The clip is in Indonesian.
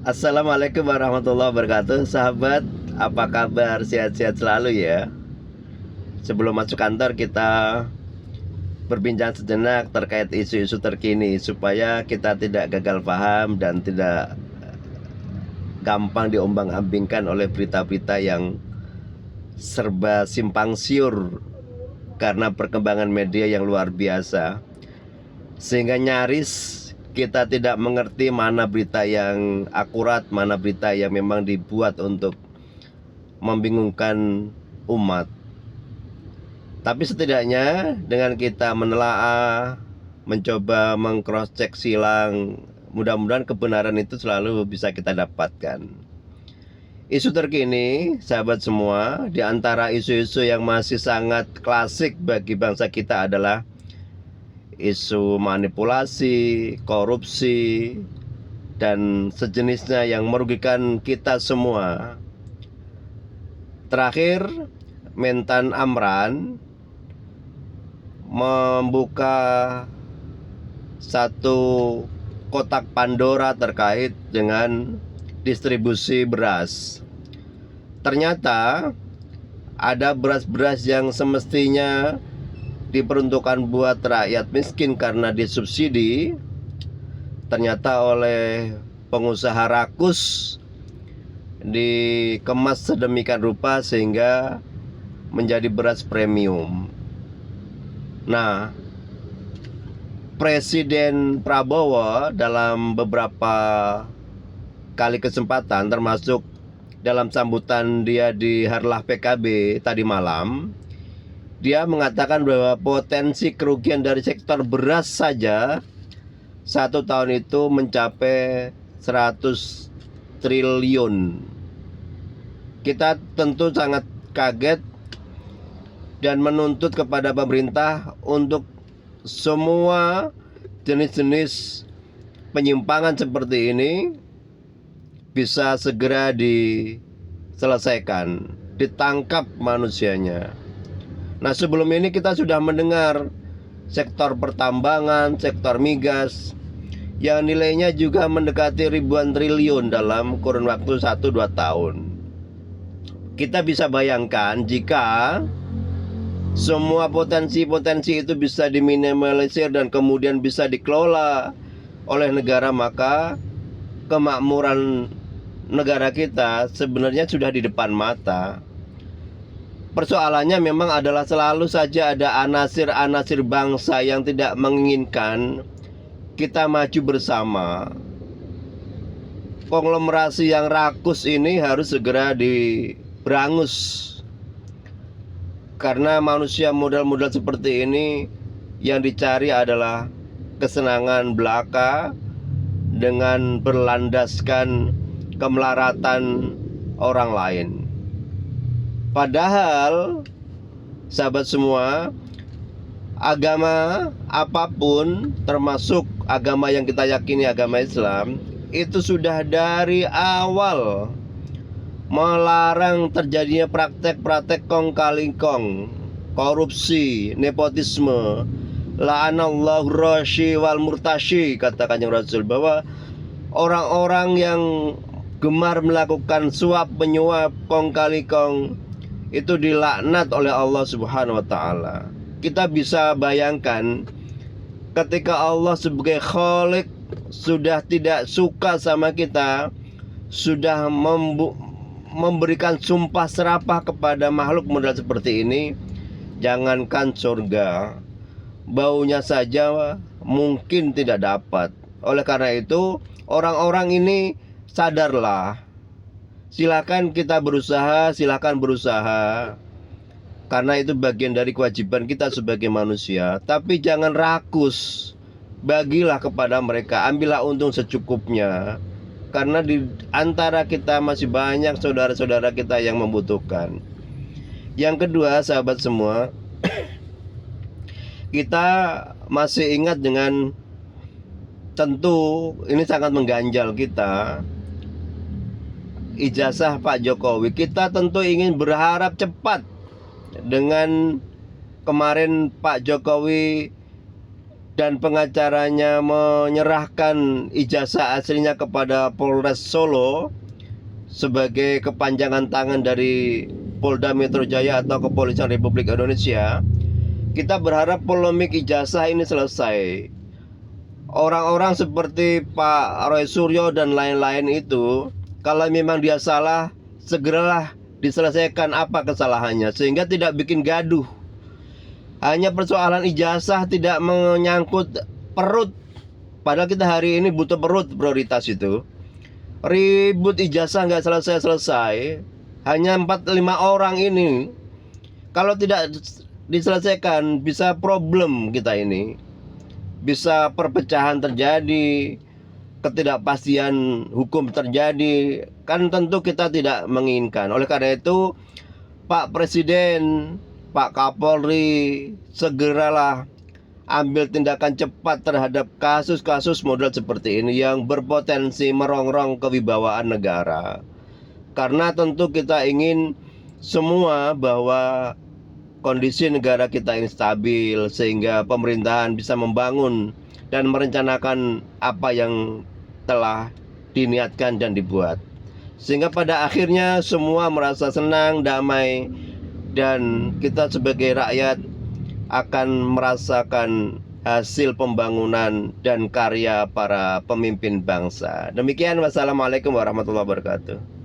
Assalamualaikum warahmatullahi wabarakatuh. Sahabat, apa kabar? Sehat-sehat selalu ya. Sebelum masuk kantor, kita berbincang sejenak terkait isu-isu terkini supaya kita tidak gagal paham dan tidak gampang diombang-ambingkan oleh berita-berita yang serba simpang siur karena perkembangan media yang luar biasa, sehingga nyaris kita tidak mengerti mana berita yang akurat, mana berita yang memang dibuat untuk membingungkan umat. Tapi setidaknya dengan kita menelaah, mencoba meng-cross check silang, mudah-mudahan kebenaran itu selalu bisa kita dapatkan. Isu terkini, sahabat semua, di antara isu-isu yang masih sangat klasik bagi bangsa kita adalah isu manipulasi, korupsi, dan sejenisnya yang merugikan kita semua. Terakhir, Mentan Amran membuka satu kotak Pandora terkait dengan distribusi beras. Ternyata ada beras-beras yang semestinya diperuntukkan buat rakyat miskin karena disubsidi, ternyata oleh pengusaha rakus dikemas sedemikian rupa sehingga menjadi beras premium. Nah, Presiden Prabowo dalam beberapa kali kesempatan, termasuk dalam sambutan dia di Harlah PKB tadi malam, dia mengatakan bahwa potensi kerugian dari sektor beras saja satu tahun itu mencapai 100 triliun. Kita tentu sangat kaget dan menuntut kepada pemerintah untuk semua jenis-jenis penyimpangan seperti ini bisa segera diselesaikan, ditangkap manusianya. Nah, sebelum ini kita sudah mendengar sektor pertambangan, sektor migas yang nilainya juga mendekati ribuan triliun dalam kurun waktu 1-2 tahun. Kita bisa bayangkan jika semua potensi-potensi itu bisa diminimalisir dan kemudian bisa dikelola oleh negara, maka kemakmuran negara kita sebenarnya sudah di depan mata. Persoalannya memang adalah selalu saja ada anasir-anasir bangsa yang tidak menginginkan kita maju bersama. Konglomerasi yang rakus ini harus segera diberangus, karena manusia modal-modal seperti ini yang dicari adalah kesenangan belaka dengan berlandaskan kemelaratan orang lain. Padahal, sahabat semua, agama apapun, termasuk agama yang kita yakini, agama Islam, itu sudah dari awal melarang terjadinya praktek-praktek kong kali kong, korupsi, nepotisme. La'anallahu rashi wal murtashi, kata Kanjeng Rasul, bahwa orang-orang yang gemar melakukan suap menyuap, kong kali kong, itu dilaknat oleh Allah Subhanahu wa taala. Kita bisa bayangkan ketika Allah sebagai Khalik sudah tidak suka sama kita, sudah memberikan sumpah serapah kepada makhluk modal seperti ini, jangankan surga, baunya saja mungkin tidak dapat. Oleh karena itu, orang-orang ini sadarlah. Silakan kita berusaha, silakan berusaha, karena itu bagian dari kewajiban kita sebagai manusia. Tapi jangan rakus, bagilah kepada mereka, ambillah untung secukupnya, karena di antara kita masih banyak saudara-saudara kita yang membutuhkan. Yang kedua, sahabat semua, kita masih ingat dengan, tentu ini sangat mengganjal kita, ijazah Pak Jokowi. Kita tentu ingin berharap cepat dengan kemarin Pak Jokowi dan pengacaranya menyerahkan ijazah aslinya kepada Polres Solo sebagai kepanjangan tangan dari Polda Metro Jaya atau Kepolisian Republik Indonesia, kita berharap polemik ijazah ini selesai. Orang-orang seperti Pak Roy Suryo dan lain-lain itu, kalau memang dia salah, segeralah diselesaikan apa kesalahannya, sehingga tidak bikin gaduh. Hanya persoalan ijazah tidak menyangkut perut, padahal kita hari ini butuh perut, prioritas itu. Ribut ijazah nggak selesai-selesai, hanya 4-5 orang ini. Kalau tidak diselesaikan, bisa problem kita ini. Bisa perpecahan terjadi, ketidakpastian hukum terjadi. Kan tentu kita tidak menginginkan. Oleh karena itu, Pak Presiden, Pak Kapolri, segeralah ambil tindakan cepat terhadap kasus-kasus model seperti ini yang berpotensi merongrong kewibawaan negara. Karena tentu kita ingin semua bahwa kondisi negara kita ini stabil, sehingga pemerintahan bisa membangun dan merencanakan apa yang telah diniatkan dan dibuat, sehingga pada akhirnya semua merasa senang, damai, dan kita sebagai rakyat akan merasakan hasil pembangunan dan karya para pemimpin bangsa. Demikian, wassalamualaikum warahmatullahi wabarakatuh.